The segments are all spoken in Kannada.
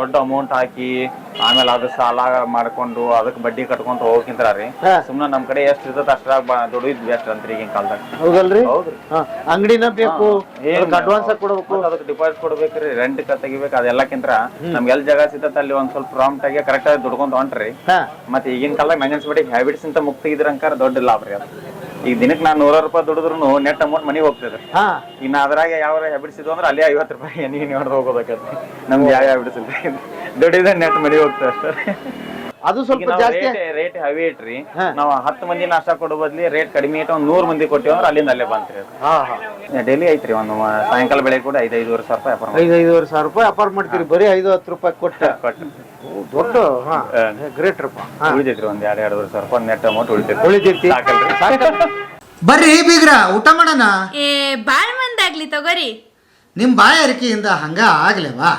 ದೊಡ್ಡ ಅಮೌಂಟ್ ಹಾಕಿ ಆಮೇಲೆ ಅದು ಸಾಲ ಮಾಡ್ಕೊಂಡು ಅದಕ್ಕೆ ಬಡ್ಡಿ ಕಟ್ಕೊಂತ ಹೋಗಕ್ಕಿಂತ ರೀ ಸುಮ್ನೆ ನಮ್ ಕಡೆ ಎಷ್ಟ್ ಇರ್ತದ ಅಷ್ಟ್ರಾಗ ದುಡಿದ್ ಬೆಸ್ಟ್ ಅಂತ್ರಿ ಈಗಿನ ಕಾಲದಾಗ. ಹೌದಲ್ರಿ? ಹೌದ್ರಿ. ಅಂಗಡಿನ ಬೇಕು, ಅಡ್ವಾನ್ಸ್ ಕೊಡ್ಬೇಕು, ಅದಕ್ಕೆ ಡಿಪಾಸಿಟ್ ಕೊಡ್ಬೇಕ್ರಿ, ರೆಂಟ್ ತೆಗಿಬೇಕು, ಅದೆಲ್ಲಕ್ಕಿಂತ ನಮ್ಗೆ ಎಲ್ಲಿ ಜಾಗ ಸಿಗತ್ತ ಅಲ್ಲಿ ಒಂದ್ ಸ್ವಲ್ಪ ಪ್ರಾಂಪ್ಟ್ ಆಗಿ ಕರೆಕ್ಟ್ ಆಗಿ ದುಡ್ಕೊಂತ ಹೊಂಟ್ರಿ. ಮತ್ತೆ ಈಗಿನ ಕಾಲದಾಗ ಮೆಂಜನ್ಸ್ ಬಿಟ್ಟು ಹ್ಯಾಬಿಟ್ಸ್ ಅಂತ ಮುಕ್ತ ಇದ್ರಂಕಾರ ದೊಡ್ಡ ಲಾಭ ರೀ ಅದು. ಈಗ ದಿನಕ್ಕೆ ನಾನು 100 ರೂಪಾಯಿ ದುಡಿದ್ರು ನೆಟ್ ಅಮೌಂಟ್ ಮನಿಗೆ ಹೋಗ್ತದೆ. ಇನ್ನು ಅದ್ರಾಗ ಯಾವ ಹ್ಯಾಬಿಟ್ಸ್ ಇದ್ವು ಅಂದ್ರೆ ಅಲ್ಲಿ 50 ರೂಪಾಯಿ ನೀನ್ ಹೊಡೆದು ಹೋಗೋದಕ್ಕೆ. ನಮ್ಗೆ ಯಾವ ಹ್ಯಾಬಿಟ್ಸ್ ಇಲ್ರಿ, ದುಡಿದ ನೆಟ್ ಮನಿಗೆ ಹೋಗ್ತದೆ ಅಷ್ಟೇ. ಅದು ಸ್ವಲ್ಪ ಜಾಸ್ತಿ ರೇಟ್ ಹೆವಿ ಇಟ್ರಿ. ನಾವು 10 ಮಂದಿ ನಾಷ್ಟ ಕೊಡೋ ಬದ್ಲಿ ರೇಟ್ ಕಡಿಮೆ ಇಟ್ಟು 100 ಮಂದಿ ಕೊಟ್ಟಿವಿ ಅಂದ್ರೆ ಅಲ್ಲಿಂದ ಅಲ್ಲೇ ಬಂತ್ರಿ. ಡೈಲಿ ಐತ್ರಿ ಒಂದು ಸಾಯಂಕಾಲ ಬೆಳೆ ಕೂಡ 5-5 ಸಾವಿರ ರೂಪಾಯಿ ವ್ಯಾಪಾರ. 5-5 ಸಾವಿರ ರೂಪಾಯಿ ವ್ಯಾಪಾರ ಮಾಡ್ತೀರಿ ಬರೀ 5-10 ರೂಪಾಯಿ ಕೊಟ್ಟು. ದೊಡ್ಡ ಗ್ರೇಟ್ ಉಳಿದೈತ್ರಿ ಒಂದ್ 2-2 ಸಾವಿರ ರೂಪಾಯಿ ನೆಟ್ ಅಮೌಂಟ್ ಉಳಿತೈತಿ. ಬರ್ರಿ ಬೀಗ್ರ ಊಟ ಮಾಡೋಣ. ಬಾಳ್ ಮಂದಾಗ್ಲಿ ತಗೋರಿ. ನಿಮ್ ಬಾಯ ಅರಿಕೆಯಿಂದ ಹಂಗ ಆಗ್ಲೇವಾ?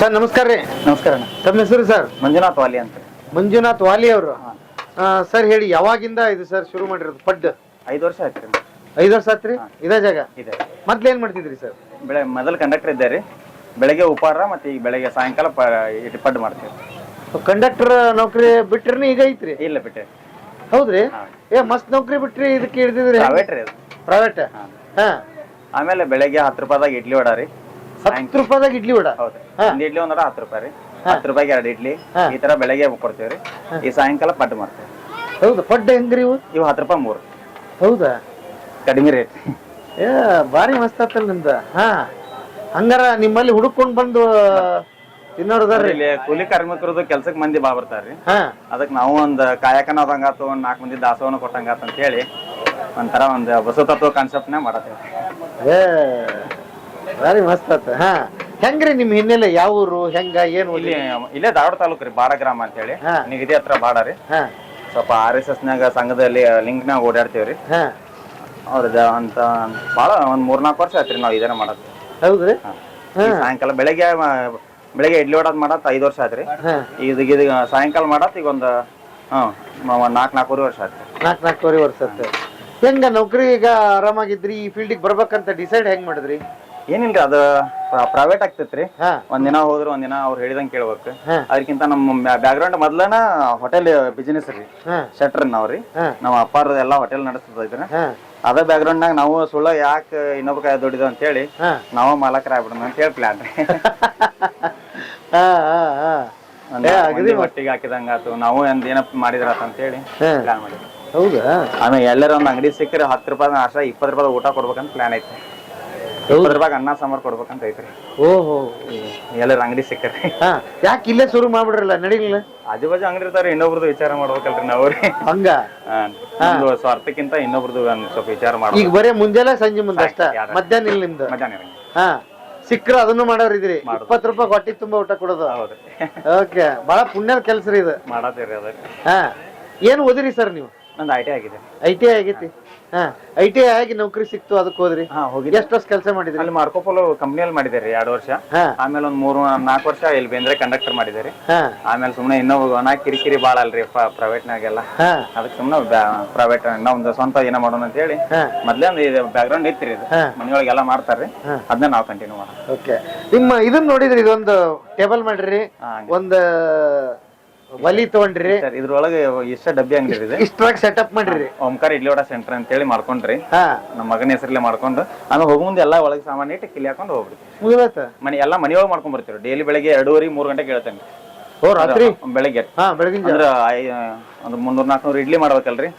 ಸರ್ ನಮಸ್ಕಾರ ರೀ. ನಮಸ್ಕಾರ. ತಮ್ಮ ಹೆಸರು ಸರ್? ಮಂಜುನಾಥ್ ವಾಲಿ ಅಂತ. ಮಂಜುನಾಥ್ ವಾಲಿ ಅವರು. ಸರ್ ಹೇಳಿ, ಯಾವಾಗಿಂದ ಇದು ಸರ್ ಶುರು ಮಾಡಿರೋದು ಪಡ್? 5 ವರ್ಷ ಆಯ್ತು. 5 ವರ್ಷ ಆತ್ರಿ ಇದೇ ಜಾಗ ಇದೆ. ಮೊದ್ಲೇನ್ ಮಾಡ್ತಿದ್ರಿ ಸರ್? ಮೊದಲು ಕಂಡಕ್ಟರ್ ಇದ್ದೆ ರೀ. ಬೆಳಗ್ಗೆ ಉಪಹಾರ ಮತ್ತೆ ಈಗ ಬೆಳಗ್ಗೆ ಸಾಯಂಕಾಲ ಪಡ್ ಮಾಡ್ತೀವಿ. ಕಂಡಕ್ಟರ್ ನೌಕರಿ ಬಿಟ್ರಿ ಈಗ ಐತ್ರಿ? ಇಲ್ಲ ಬಿಟ್ಟೆ. ಹೌದ್ರಿ? ಮಸ್ತ್ ನೌಕರಿ ಬಿಟ್ರಿ ಇದಕ್ಕೆ ಹಿಡಿದಿದ್ರಿ? ಪ್ರೈವೇಟ್ ರೀ. ಪ್ರೈವೇಟ್. ಆಮೇಲೆ ಬೆಳಗ್ಗೆ 10 ರೂಪಾಯಿದಾಗ ಇಡ್ಲಿ ವಡ ರೀ. 10 ರೂಪಾಯಿದಾಗ ಇಡ್ಲಿ ವಡ? ಹೌದು. ಒಂದ್ ಇಡ್ಲಿ 10 ರೂಪಾಯಿ ರೀ. 10 ರೂಪಾಯಿಗೆ 2 ಇಡ್ಲಿ ಈ ತರ ಬೆಳಗ್ಗೆ ಕೊಡ್ತೇವ್ರಿ. ಈ ಸಾಯಂಕಾಲ ಪಡ್ ಮಾಡ್ತೇವೆ. ಹೌದು. ಪಡ್ಡ ಹೆಂಗ್ರಿ ಇವು? 10 ರೂಪಾಯಿ 3. ಹೌದಾ? ಕಡಿಮೆ ರೇಟ್. ಬಾರಿ ಮಸ್ತ್ ಆತಲ್ಲ ನಿಮ್ದ. ಹಂಗಾರ ನಿಮ್ಮಲ್ಲಿ ಹುಡುಕೊಂಡ್ ಬಂದು ತಿನ್ನೋರ್ದಾರ್ರಿ? ಇಲ್ಲಿ ಕೂಲಿ ಕಾರ್ಮಿಕರದು ಕೆಲ್ಸಕ್ ಮಂದಿ ಬಾ ಬರ್ತಾರ್ರಿ. ಅದಕ್ ನಾವು ಒಂದ್ ಕಾಯಕನ ಆದಂಗಾತು, 4 ಮಂದಿ ದಾಸವನ್ನ ಕೊಟ್ಟಂಗಾತ ಅಂತ ಹೇಳಿ ಒಂಥರ ಒಂದ್ ಬಸವ ತತ್ವ ಕಾನ್ಸೆಪ್ಟ್ ನ ಮಾಡತ್ತೇವೆ. ಬಾರಿ ಮಸ್ತ್ ಆತ. ಹೆಂಗ್ರಿ ನಿಮ್ ಹಿನ್ನೆಲೆ? ಯಾವ ಊರು, ಹೆಂಗ, ಏನು? ಇಲ್ಲೇ ಧಾರವಾಡ ತಾಲೂಕ್ ರೀ, ಬಾಡ ಗ್ರಾಮ ಅಂತ ಹೇಳಿ. ನಿಗದಿ ಹತ್ರ ಬಾಡ ರೀ. ಸ್ವಲ್ಪ RSS ನಾಗ ಸಂಘದಲ್ಲಿ ಲಿಂಕ್ನಾಗ ಓಡಾಡ್ತೇವ್ರಿ. ಅವ್ರದ ಅಂತ ಬಾಳ ಒಂದ್ 3-4 ವರ್ಷ ಆಯ್ತ್ರಿ ನಾವ್ ಇದನ್ನ ಮಾಡತ್. ಹೌದ್ರಿ? ಸಾಯಂಕಾಲ ಬೆಳಗ್ಗೆ ಇಡ್ಲಿ ವಡಾದ್ ಮಾಡತ್ 5 ವರ್ಷ ಆಯ್ತ್ರಿ. ಈಗ ಸಾಯಂಕಾಲ ಮಾಡತ್ ಈಗ ಒಂದ್ 4-4.5 ವರ್ಷ ಆಯ್ತು. 4-4.5 ವರ್ಷ ಆಯ್ತು. ಹೆಂಗ ನೌಕರಿ ಈಗ ಆರಾಮಾಗಿದ್ರಿ, ಈ ಫೀಲ್ಡಿಗೆ ಬರ್ಬೇಕಂತ ಡಿಸೈಡ್ ಹೆಂಗ್ ಮಾಡಿದ್ರಿ? ಏನಿಲ್ರಿ, ಅದು ಪ್ರೈವೇಟ್ ಆಗ್ತೈತ್ರಿ. ಒಂದಿನ ಹೋದ್ರ ಒಂದಿನ ಅವ್ರು ಹೇಳಿದಂಗ್ ಕೇಳ್ಬೇಕು. ಅದಕ್ಕಿಂತ ನಮ್ಮ ಬ್ಯಾಕ್ ಗ್ರೌಂಡ್ ಮೊದ್ಲನ ಹೋಟೆಲ್ ಬಿಸಿನೆಸ್ ರೀ, ಶೆಟ್ರ್ ನಾವ್ರಿ. ನಾವ್ ಅಪ್ಪಾರ ಎಲ್ಲಾ ಹೋಟೆಲ್ ನಡೆಸ್ತಿದ್ರ. ಅದ ಬ್ಯಾಕ್ ಗ್ರೌಂಡ್ ನಾಗ ನಾವು ಸುಳ್ಳ ಯಾಕೆ ಇನ್ನೊಬ್ಬ ಕೈ ದುಡಿದ ಅಂತ ಹೇಳಿ ನಾವ ಮಾಲಕರ ಆಗ್ಬಿಡೋಣ ಅಂತ ಹೇಳಿ ಪ್ಲಾನ್ ರೀ. ಒಟ್ಟಿಗೆ ಹಾಕಿದಂಗ ಆತು, ನಾವು ಏನಪ್ಪ ಮಾಡಿದ್ರ ಅಂತ ಹೇಳಿ ಪ್ಲಾನ್ ಮಾಡಿದ್ವಿ. ಹೌದಾ? ಆಮೇಲೆ ಎಲ್ಲರ ಒಂದ್ ಅಂಗಡಿ ಸಿಕ್ಕರೆ 10 ರೂಪಾಯಿ ನಾಷ್ಟ, 20 ರೂಪಾಯಿ ಊಟ ಕೊಡ್ಬೇಕಂತ ಪ್ಲಾನ್ ಐತಿ. 20 ರೂಪಾಯಿ ಅನ್ನ ಸಾಂಬಾರ್ ಕೊಡ್ಬೇಕಂತ ಐತ್ರಿ. ಓಹೋ. ಎಲ್ಲರ ಅಂಗಡಿ ಸಿಕ್ಕರಿ. ಯಾಕೆ ಇಲ್ಲೇ ಶುರು ಮಾಡ್ಬಿಡ್ರಲ್ಲ, ನಡೀಲಿಲ್ಲ? ಆಜು ಬಾಜು ಅಂಗಡಿ ಇರ್ತಾರ, ಇನ್ನೊಬ್ರದ್ದು ವಿಚಾರ ಮಾಡ್ಬೇಕಲ್ರಿ ನಾವ್ರಿ. ಹಂಗ ಸ್ವಾರ್ಥಕ್ಕಿಂತ ಇನ್ನೊಬ್ರದ್ದು ಸ್ವಲ್ಪ ವಿಚಾರ ಮಾಡ್ಬೇಕು. ಈಗ ಬರೇ ಮುಂಜಾನೆ ಸಂಜೆ ಮುಂದೆ ಅಷ್ಟ, ಮಧ್ಯಾಹ್ನ ಇಲ್ಲ ನಿಮ್ದು? ಮಧ್ಯಾಹ್ನ ಸಿಕ್ಕ್ರ ಅದನ್ನು ಮಾಡೋರಿದ್ರಿ. 20 ರೂಪಾಯಿ ಹೊಟ್ಟಿ ತುಂಬಾ ಊಟ ಕೊಡೋದು. ಹೌದ್ರಿ. ಓಕೆ, ಬಹಳ ಪುಣ್ಯದ ಕೆಲ್ಸ ರೀ ಇದು. ಮಾಡತ್ತೀರಿ ಅದ. ಏನ್ ಓದಿರಿ ಸರ್ ನೀವು? ನಂದು ITI ಆಗಿದೆ. ITI ಆಗೈತಿ. ITI ಆಗಿ ನೌಕರಿ ಸಿಕ್ತು, ಅದಕ್ಕೆ ಹೋದ್ರಿ? ಎಷ್ಟು ವರ್ಷ ಕೆಲಸ ಮಾಡಿದ್ರಿ? ಅಲ್ಲಿ ಮಾರ್ಕೋಪೋಲೋ ಕಂಪ್ನಿಯಲ್ಲಿ ಮಾಡಿದೇರಿ 2 ವರ್ಷ. ಆಮೇಲೆ ಒಂದ್ 3-4 ವರ್ಷ ಇಲ್ಲಿ ಬೇಂದ್ರೆ ಕಂಡಕ್ಟರ್ ಮಾಡಿದೇರಿ. ಆಮೇಲೆ ಸುಮ್ನೆ ಇನ್ನೊಬ್ಬ ಕಿರಿಕಿರಿ ಬಾಳ ಅಲ್ರಿ ಪ್ರೈವೇಟ್ ನಾಗೆಲ್ಲ, ಅದಕ್ಕೆ ಸುಮ್ನೆ ಪ್ರೈವೇಟ್ ಇನ್ನೊಂದು ಸ್ವಂತ ಏನ ಮಾಡೋಣ ಅಂತ ಹೇಳಿ ಮೊದ್ಲೇ ಒಂದು ಬ್ಯಾಕ್ ಗ್ರೌಂಡ್ ಇತ್ರಿ. ಇದು ಮನೆಯೊಳಗೆಲ್ಲ ಮಾಡ್ತಾರ್ರಿ, ಅದನ್ನ ನಾವು ಕಂಟಿನ್ಯೂ ಮಾಡೋಣ. ಓಕೆ. ನಿಮ್ಮ ಇದನ್ನ ನೋಡಿದ್ರಿ, ಇದೊಂದು ಟೇಬಲ್ ಮಾಡ್ರಿ, ಒಂದ್ ಒಲಿ ತಗೊಂಡ್ರಿ, ಇದ್ರೊಳಗೆ ಇಷ್ಟ ಡಬ್ಬಿ ಅಂಗಡಿ ಇದೆ, ಇಷ್ಟ್ರಾಗ ಸೆಟಪ್ ಮಾಡ್ರಿ. ಓಂಕಾರ ಇಡ್ಲಿ ವಡ ಸೆಂಟರ್ ಅಂತ ಹೇಳಿ ಮಾಡ್ಕೊಂಡ್ರಿ. ನಮ್ಮ ಮಗನ ಹೆಸರಲ್ಲೇ ಮಾಡ್ಕೊಂಡು ಆಮೇಲೆ ಹೋಗ ಮುಂದೆ ಎಲ್ಲಾ ಒಳಗೆ ಸಾಮಾನ್ ಇಟ್ಟು ಕಿಲಿ ಹಾಕೊಂಡು ಹೋಗ್ಬಿಡ್ತೀವಿ. ಎಲ್ಲಾ ಮನೆಯೊಳಗೆ ಮಾಡ್ಕೊಂಡ್ ಬರ್ತೀವಿ. ಡೈಲಿ ಬೆಳಗ್ಗೆ 2:30-3 ಗಂಟೆಗೆ ಹೇಳ್ತೇನೆ. ರಾತ್ರಿ ಬೆಳಗ್ಗೆ ಅಂದ್ರೆ ಒಂದು 300-400 ಇಡ್ಲಿ ಮಾಡ್ಬೇಕಲ್ರಿ.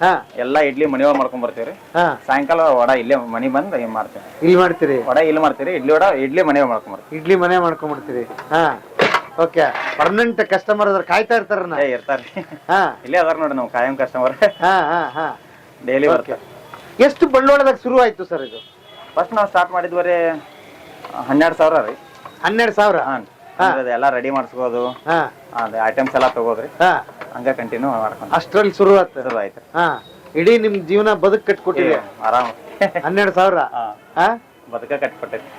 ಎಲ್ಲಾ ಇಡ್ಲಿ ಮನೆಯೊಳಗೆ ಮಾಡ್ಕೊಂಡ್ ಬರ್ತೀವ್ರಿ. ಸಾಯಂಕಾಲ ವಡ ಇಲ್ಲೇ ಮನಿ ಬಂದ್ ಮಾಡ್ತೇವೆ. ಇಲ್ಲಿ ಮಾಡ್ತೀರಿ? ವಡ ಇಲ್ಲಿ ಮಾಡ್ತೀರಿ, ಇಡ್ಲಿ ಮನೆಯೊಳಗೆ ಮಾಡ್ಕೊಂಡ್ ಬರ್ತೀವಿ. ಇಡ್ಲಿ ಮನೆ ಮಾಡ್ಕೊಂಡ್ ಬರ್ತೀರಿ. ಓಕೆ. ಪರ್ಮನೆಂಟ್ ಕಸ್ಟಮರ್ ಅದ್ರ ಕಾಯ್ತಾ ಇರ್ತಾರ? ಇರ್ತಾರ, ಇಲ್ಲೇ ಅದಾರ ನೋಡಿ ನಾವು ಕಾಯಂ ಕಸ್ಟಮರ್. ಡೈಲಿ ಬರ್ತಾರೆ. ಎಷ್ಟು ಬಂಡವಾಳದಾಗ ಶುರು ಆಯ್ತು ಸರ್ ಇದು? ಫಸ್ಟ್ ನಾವು ಸ್ಟಾರ್ಟ್ ಮಾಡಿದ್ವರೆ 12,000 ರೀ. 12,000? ಎಲ್ಲಾ ರೆಡಿ ಮಾಡಿಸ್ಕೋದು, ಐಟಮ್ಸ್ ಎಲ್ಲಾ ತಗೋದ್ರಿ. ಹಂಗ ಕಂಟಿನ್ಯೂ ಮಾಡ್ಕೊಂಡು ಅಷ್ಟ್ರಲ್ಲಿ ಶುರು ಆಯ್ತು. ಇಡೀ ನಿಮ್ ಜೀವನ ಬದುಕ್ ಕಟ್ಕೊಟ್ಟಿದೆ ಆರಾಮ್. 12,000 ಬದುಕ ಕಟ್ಕೊಟ್ಟೈತಿ.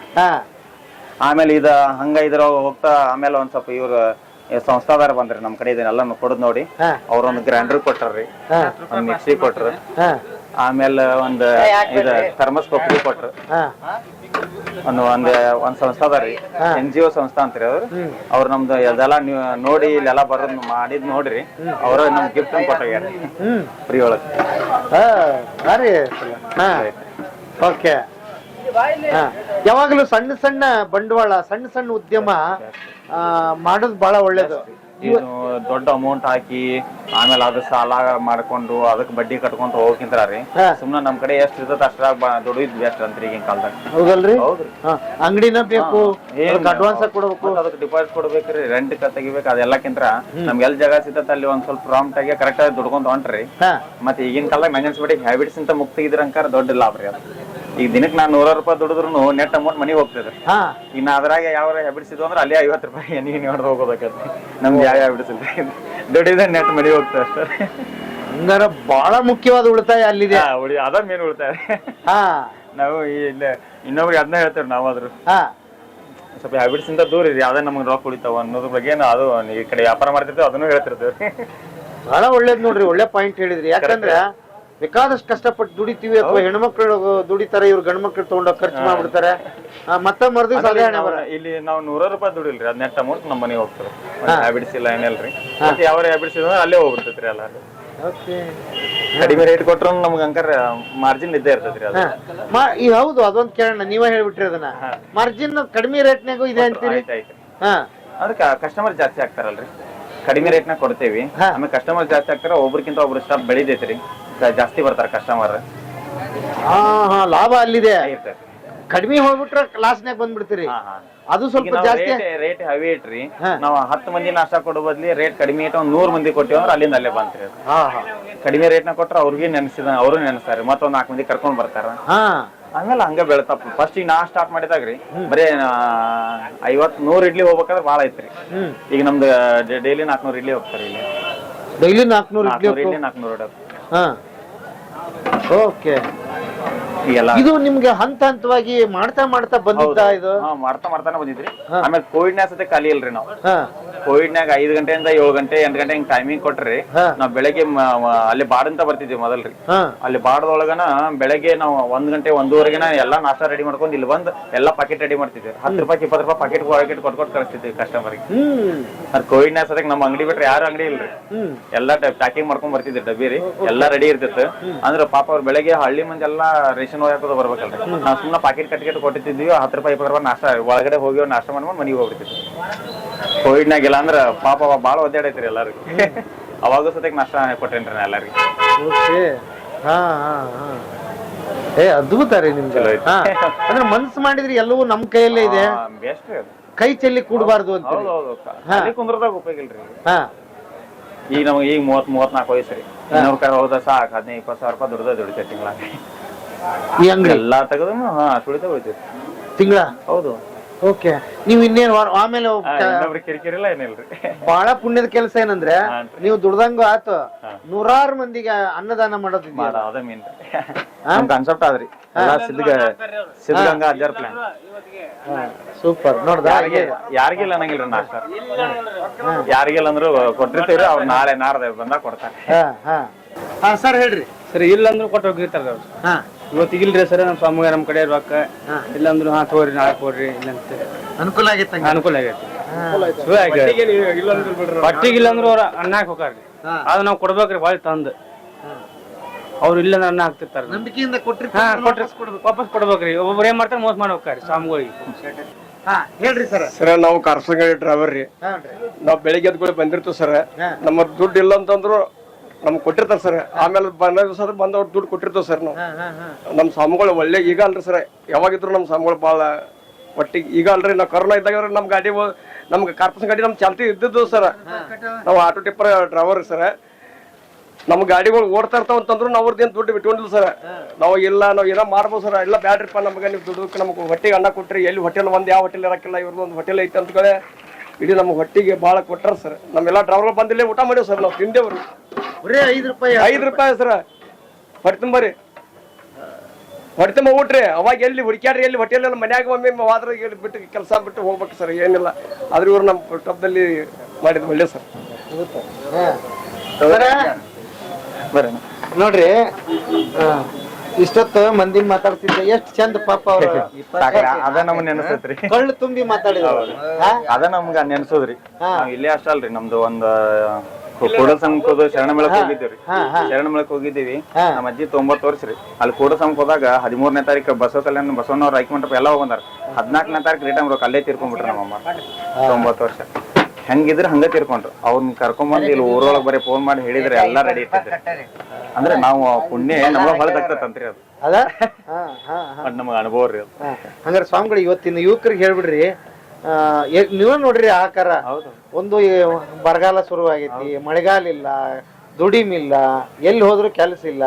ಆಮೇಲೆ ಹಂಗ ಇದ್ರ ಹೋಗ್ತಾ ಆಮೇಲೆ ಒಂದ್ ಸ್ವಲ್ಪ ಇವ್ರ ಸಂಸ್ಥಾದಾರ ಬಂದ್ರಿ ನಮ್ ಕಡೆ ಇದನ್ನೆಲ್ಲ ಕೊಡದ್ ನೋಡಿ ಅವ್ರೊಂದು ಗ್ರೈಂಡರ್ ಕೊಟ್ಟಾರ್ರಿ, ಒಂದ್ ಮಿಕ್ಸಿ ಕೊಟ್ರು, ಆಮೇಲೆ ಒಂದ್ ಇದ ಥರ್ಮಸ್ ಕೊಬ್ಬರಿ ಕೊಟ್ರು. ಒಂದ್ ಸಂಸ್ಥಾ ಅದಾರಿ, NGO ಸಂಸ್ಥಾ ಅಂತ್ರಿ ಅವ್ರು ನಮ್ದು ಅದೆಲ್ಲ ನೀವು ನೋಡಿ ಇಲ್ಲೆಲ್ಲ ಬರೋದ್ ಮಾಡಿದ್ ನೋಡ್ರಿ, ಅವ್ರ ನಮ್ ಗಿಫ್ಟ್ ಕೊಟ್ಟಾಗ್ಯಾರ ಫ್ರೀ ಒಳಗ್. ಓಕೆ. ಯಾವಾಗಲೂ ಸಣ್ಣ ಸಣ್ಣ ಬಂಡವಾಳ, ಸಣ್ಣ ಸಣ್ಣ ಉದ್ಯಮ ಮಾಡೋದು ಬಹಳ ಒಳ್ಳೇದು. ಇದು ದೊಡ್ಡ ಅಮೌಂಟ್ ಹಾಕಿ ಆಮೇಲೆ ಅದು ಸಾಲ ಮಾಡ್ಕೊಂಡು ಅದಕ್ಕೆ ಬಡ್ಡಿ ಕಟ್ಕೊಂತ ಹೋಗಕ್ಕಿಂತ ರೀ ಸುಮ್ನೆ ನಮ್ ಕಡೆ ಎಷ್ಟ್ ಇರ್ತದ ಅಷ್ಟ್ರಾಗ ದುಡಿದ್ ಬೆಸ್ಟ್ ಅಂತ್ರಿ ಈಗಿನ ಕಾಲದಾಗ. ಹೌದಲ್ರಿ? ಹೌದ್ರಿ. ಅಂಗಡಿನ ಬೇಕು, ಅಡ್ವಾನ್ಸ್ ಕೊಡ್ಬೇಕು, ಅದಕ್ಕೆ ಡಿಪಾಸಿಟ್ ಕೊಡ್ಬೇಕ್ರಿ, ರೆಂಟ್ ತೆಗಿಬೇಕು. ಅದೆಲ್ಲಕ್ಕಿಂತ ನಮ್ಗೆ ಎಲ್ ಜಾಗ ಸಿಗ್ತೈತೆ ಅಲ್ಲಿ ಒಂದ್ ಸ್ವಲ್ಪ ಪ್ರಾಂಪ್ಟ್ ಆಗಿ ಕರೆಕ್ಟ್ ಆಗಿ ದುಡ್ಕೊಂತ ಹೊಂಟ್ರಿ. ಮತ್ತೆ ಈಗಿನ ಕಾಲದಾಗ ಮ್ಯಾನೇಜ್ ಬಿಡಿ ಹ್ಯಾಬಿಟ್ಸ್ ಅಂತ ಮುಕ್ತಿಗಿದ್ರಂಕಾರ ದೊಡ್ಡ ಲಾಭ ರೀ ಅದು. ಈಗ ದಿನಕ್ಕೆ ನಾನು 100 ರೂಪಾಯಿ ದುಡಿದ್ರು ನೆಟ್ ಅಮೌಂಟ್ ಮನಿಗೆ ಹೋಗ್ತದೆ. ಇನ್ನ ಅದ್ರಾಗ ಯಾವ ಹ್ಯಾಬಿಟ್ಸ್ ಇದ್ವು ಅಂದ್ರೆ ಅಲ್ಲಿ 50 ರೂಪಾಯಿ ಎಣ್ಣೆ ಹೊಡೆದು ಹೋಗೋದಕ್ಕೆ. ನಮ್ಗೆ ಯಾವ ಹ್ಯಾಬಿಟ್ಸ್ ಇಲ್ಲ, ದುಡಿದ ನೆಟ್ ಮನಿಗೆ ಹೋಗ್ತದೆ ಅಷ್ಟೇ. ಹಂಗಾರ ಬಹಳ ಮುಖ್ಯವಾದ ಉಳಿತಾಯ ಅಲ್ಲಿದೆ. ಅದ ಮೇನ್ ಉಳಿತಾಯ. ನಾವು ಇಲ್ಲ ಇನ್ನೊಬ್ರಿಗೆ ಅದನ್ನ ಹೇಳ್ತೇವೆ ನಾವಾದ್ರು ಸ್ವಲ್ಪ ಹ್ಯಾಬಿಟ್ಸ್ ಇಂದ ದೂರ ಇರಿ, ಯಾವ್ದೇ ನಮ್ಗೆ ರೊಕ್ಕ ಉಳಿತಾವ ಅನ್ನೋದ್ರ ಬಗ್ಗೆ ಅದು ಈ ಕಡೆ ವ್ಯಾಪಾರ ಮಾಡ್ತಿರ್ತೇವೆ ಅದನ್ನು ಹೇಳ್ತಿರ್ತೇವೆ. ಬಹಳ ಒಳ್ಳೇದ್ ನೋಡ್ರಿ, ಒಳ್ಳೆ ಪಾಯಿಂಟ್ ಹೇಳಿದ್ರಿ. ಯಾಕಂದ್ರೆ ಬೇಕಾದಷ್ಟು ಕಷ್ಟಪಟ್ಟು ದುಡಿತೀವಿ, ಅಥವಾ ಹೆಣ್ಮಕ್ಳು ದುಡಿತಾರೆ, ಇವ್ರು ಗಂಡ್ ಮಕ್ಳು ತಗೊಂಡೋಗಿ ಖರ್ಚು ಮಾಡ್ಬಿಡ್ತಾರೆ, ಮತ್ತೆ ಮರ್ದಿವ್ಸ ಇಲ್ಲಿ ನಾವು 100 ರೂಪಾಯಿ ದುಡಿಲ್ರಿ, ಅದ್ ನೆಟ್ ಅಮೌಂಟ್ ನಮ್ಮ ಮನೆಗೆ ಹೋಗ್ತದೆ. ಹ್ಯಾಬಿಟ್ಸ್ ಇಲ್ಲ ಏನಿಲ್ರಿ, ಮತ್ತೆ ಯಾವ ಹ್ಯಾಬಿಟ್ಸ್ ಇಲ್ಲ ಅಲ್ಲೇ ಹೋಗ್ಬಿಡ್ತೈತ್ರಿ ಎಲ್ಲ. ಕಡಿಮೆ ರೇಟ್ ಕೊಟ್ರು ನಮ್ಗೆ ಅಂಕರ್ ಮಾರ್ಜಿನ್ ಇದ್ದೇ ಇರ್ತೈತ್ರಿ ಅದು. ಹೌದು, ಅದೊಂದ್ ಕೇಳೋಣ, ನೀವೇ ಹೇಳ್ಬಿಟ್ರಿ ಅದನ್ನ. ಮಾರ್ಜಿನ್ ಕಡಿಮೆ ರೇಟ್ನಾಗೂ ಇದೆ ಅಂತೀರಿ? ಅದಕ್ಕೆ ಕಸ್ಟಮರ್ ಜಾಸ್ತಿ ಆಗ್ತಾರಲ್ರಿ, ಕಡಿಮೆ ರೇಟ್ನಾಗ ಕೊಡ್ತೇವಿ, ಆಮೇಲೆ ಕಸ್ಟಮರ್ ಜಾಸ್ತಿ ಆಗ್ತಾರ, ಒಬ್ರಕ್ಕಿಂತ ಒಬ್ರು ಸ್ಟಾಪ್ ಬೆಳಿತೈತ್ರಿ, ಜಾಸ್ತಿ ಬರ್ತಾರ ಕಸ್ಟಮರ್. ಲಾಭ ಅಲ್ಲಿದೆ. ಕಡಿಮೆ ಹೋಗ್ಬಿಟ್ರೆ ಲಾಸ್ನಾಗ ಬಂದ್ಬಿಡ್ತೀರಿ, ಅದು ಸ್ವಲ್ಪ ಜಾಸ್ತಿ ರೇಟ್ ಹೆವಿ ಇಟ್ರಿ. ನಾವ್ 10 ಮಂದಿ ನಾಷ್ಟ ಕೊಡೋ ಬದ್ಲಿ ರೇಟ್ ಕಡಿಮೆ ಇಟ್ಟು 100 ಮಂದಿ ಕೊಟ್ಟಿವಿ ಅಂದ್ರೆ ಅಲ್ಲಿಂದ ಅಲ್ಲೇ ಬಂತ್ರಿ. ಕಡಿಮೆ ರೇಟ್ ನ ಕೊಟ್ರ ಅವ್ರಿಗೆ ನೆನ್ಸಿದ ಅವರು ನೆನೆಸ್ತಾರೆ, ಮತ್ತೊಂದ್ 4 ಮಂದಿ ಕರ್ಕೊಂಡ್ ಬರ್ತಾರ, ಆಮೇಲೆ ಹಂಗ ಬೆಳತಪ್ಪ. ಫಸ್ಟ್ ಈಗ ನಾ ಸ್ಟಾರ್ಟ್ ಮಾಡಿದಾಗ್ರಿ ಬರೀ 50-100 ಇಡ್ಲಿ ಹೋಗ್ಬೇಕಾದ್ರೆ ಬಾಳ ಐತ್ರಿ. ಈಗ ನಮ್ದು ಡೈಲಿ 400 ಇಡ್ಲಿ ಹೋಗ್ತಾರೆ. ಇಲ್ಲಿ ಡೈಲಿ 400 ಇಡ್ಲಿ 400. ಓಕೆ. ಇದು ನಿಮ್ಗೆ ಹಂತ ಹಂತವಾಗಿ ಮಾಡ್ತಾ ಬಂದಿದ್ದ? ಇದು ಮಾಡ್ತಾನೆ ಬಂದಿದ್ರಿ. ಆಮೇಲೆ ಕೋವಿಡ್ನ್ಯಾಗ ಸತೆ ಖಾಲಿ ಇಲ್ರಿ ನಾವು. ಕೋವಿಡ್ನ್ಯಾಗ 5 ಗಂಟೆಯಿಂದ 7 ಗಂಟೆ 8 ಗಂಟೆ ಹಿಂಗ್ ಟೈಮಿಂಗ್ ಕೊಟ್ರಿ. ನಾವ್ ಬೆಳಗ್ಗೆ ಅಲ್ಲಿ ಬಾಡ್ ಅಂತ ಬರ್ತಿದ್ವಿ ಮೊದಲ್ರಿ. ಅಲ್ಲಿ ಬಾಡದೊಳಗನ ಬೆಳಗ್ಗೆ ನಾವು 1 ಗಂಟೆ 1:30 ಎಲ್ಲಾ ನಾಷ್ಟಾ ರೆಡಿ ಮಾಡ್ಕೊಂಡು ಇಲ್ಲಿ ಬಂದ್ ಎಲ್ಲಾ ಪಾಕೆಟ್ ರೆಡಿ ಮಾಡ್ತಿದ್ವಿ. 10 ರೂಪಾಯಿ 20 ರೂಪಾಯಿ ಪಾಕೆಟ್ ಕೊಟ್ಕೊಟ್ಟು ಕಳಿಸ್ತಿದ್ವಿ ಕಸ್ಟಮರ್ಗೆ. ಅದ್ ಕೋವಿಡ್ನ್ಯಾಗ ಸತಕ್ ನಮ್ಮ ಅಂಗಡಿ ಬಿಟ್ರೆ ಯಾರು ಅಂಗಡಿ ಇಲ್ರಿ, ಎಲ್ಲಾ ಪ್ಯಾಕಿಂಗ್ ಮಾಡ್ಕೊಂಡ್ ಬರ್ತಿದ್ವಿ. ಡಬ್ಬಿ ರೀ ಎಲ್ಲಾ ರೆಡಿ ಇರ್ತಿತ್ತು. ಅಂದ್ರೆ ಪಾಪ ಅವ್ರ ಬೆಳಗ್ಗೆ ಹಳ್ಳಿ ಮಂದಿ ಎಲ್ಲಾ ರೇಷನ್ ಹಾಕೋದು ಬರ್ಬೇಕಲ್ರಿ. ನಾವ್ ಸುಮ್ಮನೆ ಪಾಕೆಟ್ ಕಟ್ಟಿ ಕೊಟ್ಟಿದ್ವಿ. 10 ರೂಪಾಯಿ 20 ರೂಪಾಯಿ ನಾಷ್ಟ ಒಳಗಡೆ ಹೋಗಿ ನಾಷ್ಟ ಮಾಡ್ಕೊಂಡು ಮನೆಗೆ ಹೋಗ್ಬಿಡ್ತಿದ್ವಿ. ಕೋವಿಡ್ನಾಗಿಲ್ಲ ಅಂದ್ರ ಪಾಪ ಬಾಳ ಒದ್ದಾಡೈತ್ರಿ ಎಲ್ಲಾರಿಗೂ. ಅವಾಗ ಸತಕ್ ನಾಷ್ಟ ಕೊಟ್ಟೇನ್ರಿ ಎಲ್ಲಾರಿಗೂ. ಅದ್ಭುತ ರೀ ನಿಮ್ಗೆ. ಅಂದ್ರೆ ಮನ್ಸು ಮಾಡಿದ್ರಿ ಎಲ್ಲವೂ ನಮ್ ಕೈಯಲ್ಲೇ ಇದೆ. ಬೆಸ್ಟ್ ರೀ ಅದು, ಕೈ ಚೆಲ್ಲಿ ಕೂಡಬಾರ್ದು ಅಂತ. ಕುಂದ್ರದಾಗ ಉಪಯೋಗ ಇಲ್ರಿ. ಈಗ ನಮ್ಗೆ ಈಗ 30-34 ವಯಸ್ಸು ರೀ. 200 ರೂಪಾಯಿ ಹೋದ ಸಾಕು, 15-20 ಸಾವಿರ ರೂಪಾಯಿ ದುಡ್ದೇ ತಿಂಗಳ. ಈ ಅಂಗಡಿ ಎಲ್ಲಾ ತೆಗೆದು ಸುಳಿತ ಉಳಿತೈತಿ ತಿಂಗಳ. ಹೌದು. ಓಕೆ. ನೀವ್ ಇನ್ನೇನ್ ಆಮೇಲೆ ಕಿರಿಕಿರಿಲ್ಲ ಏನಿಲ್ರಿ. ಬಹಳ ಪುಣ್ಯದ ಕೆಲಸ ಏನಂದ್ರೆ ನೀವು ದುಡ್ದಂಗ ಆತು, 100 ಮಂದಿಗೆ ಅನ್ನದಾನ ಮಾಡೋದಿದ್ಯಾ, ಅದ ಮೀನ್ ಕಾನ್ಸೆಪ್ಟ್ ಆದ್ರಿ. ಸಿದ್ಧಗಂಗಾ ಅಜ್ಜಾರ್ ಪ್ಲಾನ್. ಸೂಪರ್. ನೋಡ್ದ, ಯಾರಿಗಿಲ್ಲ ಅನ್ನಂಗಿಲ್ರಿ ನಾಷ್ಟ. ಯಾರಿಗಿಲ್ಲ ಅಂದ್ರು ಕೊಟ್ಟಿರ್ತೀವ್ರಿ, ಅವ್ರು ನಾಳೆ ನಾಡ್ದ ಬಂದಾಗ ಕೊಡ್ತಾರೆ. ಸರ್ ಹೇಳ್ರಿ. ಸರಿ, ಇಲ್ಲ ಅಂದ್ರು ಕೊಟ್ಟು ಹೋಗಿರ್ತಾರ. ಇವತ್ತಿಗೆ ಇಲ್ರಿ ಸರ್, ನಮ್ಮ ಸ್ವಾಮಿಗೆ ನಮ್ಮ ಕಡೆ ರೊಕ್ಕ ಇಲ್ಲ ಅಂದ್ರು ತಗೋರಿ ನಾಳೆ ಕೊಡ್ರಿ ಇಲ್ಲಂತ ಅನುಕೂಲ ಆಗೈತೆ. ಅನುಕೂಲ ಆಗೈತಿ. ಬಟ್ಟಿಗಿಲ್ಲ ಅಂದ್ರು ಅವ್ರ ಅನ್ನ ಹಾಕಿ ಹೋಗಾರ್ರಿ, ಅದು ನಾವ್ ಕೊಡ್ಬೇಕ್ರಿ ಬಾಳಿ ತಂದ್. ಅವ್ರು ಇಲ್ಲ ಅನ್ನ ಹಾಕ್ತಿರ್ತಾರ. ನಂಬಿಕೆಯಿಂದ ಕೊಟ್ರಿ ವಾಪಸ್ ಕೊಡ್ಬೇಕ್ರಿ. ಒಬ್ಬೊಬ್ರು ಏನ್ ಮಾಡ್ತಾರೆ, ಮೋಸ ಮಾಡಿ ಹೋಗ್ತಾರಿ ಸ್ವಾಮಿಗಳಿಗೆ. ಹೇಳ್ರಿ ಸರ್. ಸರ್, ನಾವು ಕಾರ್ಸಂಗಡಿ ಡ್ರೈವರ್ ರೀ. ನಾವ್ ಬೆಳಿಗ್ಗೆ ಎದ್ಕೊಳ್ಳಿ ಬಂದಿರ್ತೀವಿ ಸರ್. ನಮ್ಮ ದುಡ್ಡು ಇಲ್ಲ ಅಂತಂದ್ರು ನಮ್ಗೆ ಕೊಟ್ಟಿರ್ತಾರ ಸರ್. ಆಮೇಲೆ ಬಂದ ದಿವಸ ಬಂದವ್ರ ದುಡ್ಡು ಕೊಟ್ಟಿರ್ತೇವ್ ಸರ್. ನಾವು ನಮ್ ಸ್ವಾಮಿಗಳು ಒಳ್ಳೆ ಈಗ ಅಲ್ರಿ ಸರ್, ಯಾವಾಗಿದ್ರು ನಮ್ ಸ್ವಾಮಿಗಳು ಬಾಳ ಒಟ್ಟಿಗೆ. ಈಗ ಅಲ್ರಿ ನಾವು ಕರೋನಾ ಇದ್ದಾಗ ನಮ್ ಗಾಡಿ, ನಮ್ಗೆ ಕಾರ್ಪೊರೇಷನ್ ಗಾಡಿ ನಮ್ ಚಾಲ್ತಿ ಇದ್ದಿದ್ದು ಸರ್. ನಾವು ಆಟೋ ಟಿಪ್ಪರ್ ಡ್ರೈವರ್ ಸರ್. ನಮ್ ಗಾಡಿಗಳು ಓಡ್ತಾ ಇರ್ತಾವ ಅಂತಂದ್ರು ನಾವು ಅವ್ರದ್ದೇನು ದುಡ್ಡು ಬಿಟ್ಕೊಂಡಿಲ್ಲ ಸರ್. ನಾವು ಇಲ್ಲ, ನಾವು ಏನೋ ಮಾಡ್ಬೋದು ಸರ್. ಎಲ್ಲ ಬ್ಯಾಡ್ರಿಪ್ಪ ನಮ್ಗೆ, ನೀವು ದುಡ್ಡು ನಮ್ಗೆ ಹೊಟ್ಟೆಗೆ ಅನ್ನ ಕೊಟ್ರಿ. ಎಲ್ಲಿ ಹೋಟೆಲ್ ಒಂದ್ ಯಾವ ಹೋಟೆಲ್ ಇರಕ್ಕಿಲ್ಲ, ಇವ್ರದ್ದು ಒಂದು ಹೋಟೆಲ್ ಐತೆ ಅಂತ ಕಡೆ ಇಡೀ ನಮ್ಗೆ ಹೊಟ್ಟಿಗೆ ಭಾಳ ಕೊಟ್ಟಾರ ಸರ್. ನಮ್ಮೆಲ್ಲ ಡ್ರೈವರ್ ಬಂದಿಲ್ಲೇ ಊಟ ಮಾಡಿವ್ ಸರ್. ನಾವು ತಿಂದೇವ್ರು. 5 ರೂಪಾಯಿ 5 ರೂಪಾಯಿ ಸರ್, ಹೊಟ್ಟೆ ತುಂಬರಿ. ಹೊಟ್ಟೆ ಊಟ್ರಿ ಅವಾಗ ಎಲ್ಲಿ ಹುಡುಕ್ಯಾಡ್ರಿ ಎಲ್ಲಿ ಹೋಟೆಲ್ ಎಲ್ಲ ಮನ್ಯಾಗ ಒಮ್ಮೆ ಹೋದ್ರೆ ಬಿಟ್ಟು ಕೆಲಸ ಬಿಟ್ಟು ಹೋಗ್ಬೇಕು ಸರ್, ಏನಿಲ್ಲ ಆದ್ರೆ ಇವ್ರು ನಮ್ಮ ಟಬ್ದಲ್ಲಿ ಮಾಡಿದ್ ಒಳ್ಳೆ ಸರ್. ಬರ್ರಿ ನೋಡ್ರಿ ಇಷ್ಟೊತ್ತು ಮಂದಿ ಮಾತಾಡ್ತಿದ್ದೆ ಎಷ್ಟ್ ಚಂದ ಪಾಪ ಅವ್ರು ಅದ ನಮ್ಗೆ ನೆನಸತ್ರಿ, ಕಳ್ಳು ತುಂಬಿ ಮಾತಾಡಿದ್ರು. ಅದ ನಮ್ಗ ನೆನ್ಸೋದ್ರಿ. ನಾವ್ ಇಲ್ಲೇ ಅಷ್ಟ ಅಲ್ರಿ, ನಮ್ದು ಒಂದ್ ಕೂಡಲ ಸಂಘಕ್ಕೆ ಶರಣ ಮೇಳಕ್ ಹೋಗಿದ್ದೀವ್ರಿ. ಶರಣ ಮೇಳಕ್ ಹೋಗಿದ್ದೀವಿ. ನಮ್ಮ ಅಜ್ಜಿ 90 ವರ್ಷ ರೀ. ಅಲ್ಲಿ ಕೂಡಲ ಸಂಘಕ್ಕೆ ಹೋದಾಗ 13ನೇ ತಾರೀಕು ಬಸವ ಕಲ್ಯಾಣ ಬಸವಣ್ಣವ್ರ ಆಯ್ಕೆ ಮಂಟಪ ಎಲ್ಲ ಹೋಗಂದಾರ. 14ನೇ ತಾರೀಕು ರಿಟರ್ನ್ ಬರೋಕ್ ಅಲ್ಲೇ ತೀರ್ಕೊಂಡ್ಬಿಟ್ರಿ ನಮ್ಮಮ್ಮ. 90 ವರ್ಷ ಹೆಂಗಿದ್ರೆ ಹಂಗ ತೀರ್ಕೊಂಡ್ರು. ಅವ್ರನ್ನ ಕರ್ಕೊಂಬಂದ್ ಇಲ್ಲಿ ಊರೊಳಗ್ ಬರೀ ಫೋನ್ ಮಾಡಿ ಹೇಳಿದ್ರೆ ಎಲ್ಲಾ ರೆಡಿ ಇರ್ತಿದ್ರಿ. ಅಂದ್ರೆ ನಾವು ಪುಣ್ಯ ನಮ್ಗ ಹೊಳದಾಗ್ತಂತ್ರಿ ಅದು. ಅದ ನಮಗ ಅನುಭವ ರೀ ಅದು. ಹಂಗಾರೆ ಸ್ವಾಮಿಗಳು ಇವತ್ತಿನ ಯುವಕರಿಗೆ ಹೇಳ್ಬಿಡ್ರಿ, ನೀವೇ ನೋಡ್ರಿ ಆಕಾರ. ಒಂದು ಬರಗಾಲ ಶುರುವಾಗೈತಿ, ಮಳೆಗಾಲ ಇಲ್ಲ, ದುಡಿಮಿಲ್ಲ, ಎಲ್ಲಿ ಹೋದ್ರು ಕೆಲಸ ಇಲ್ಲ.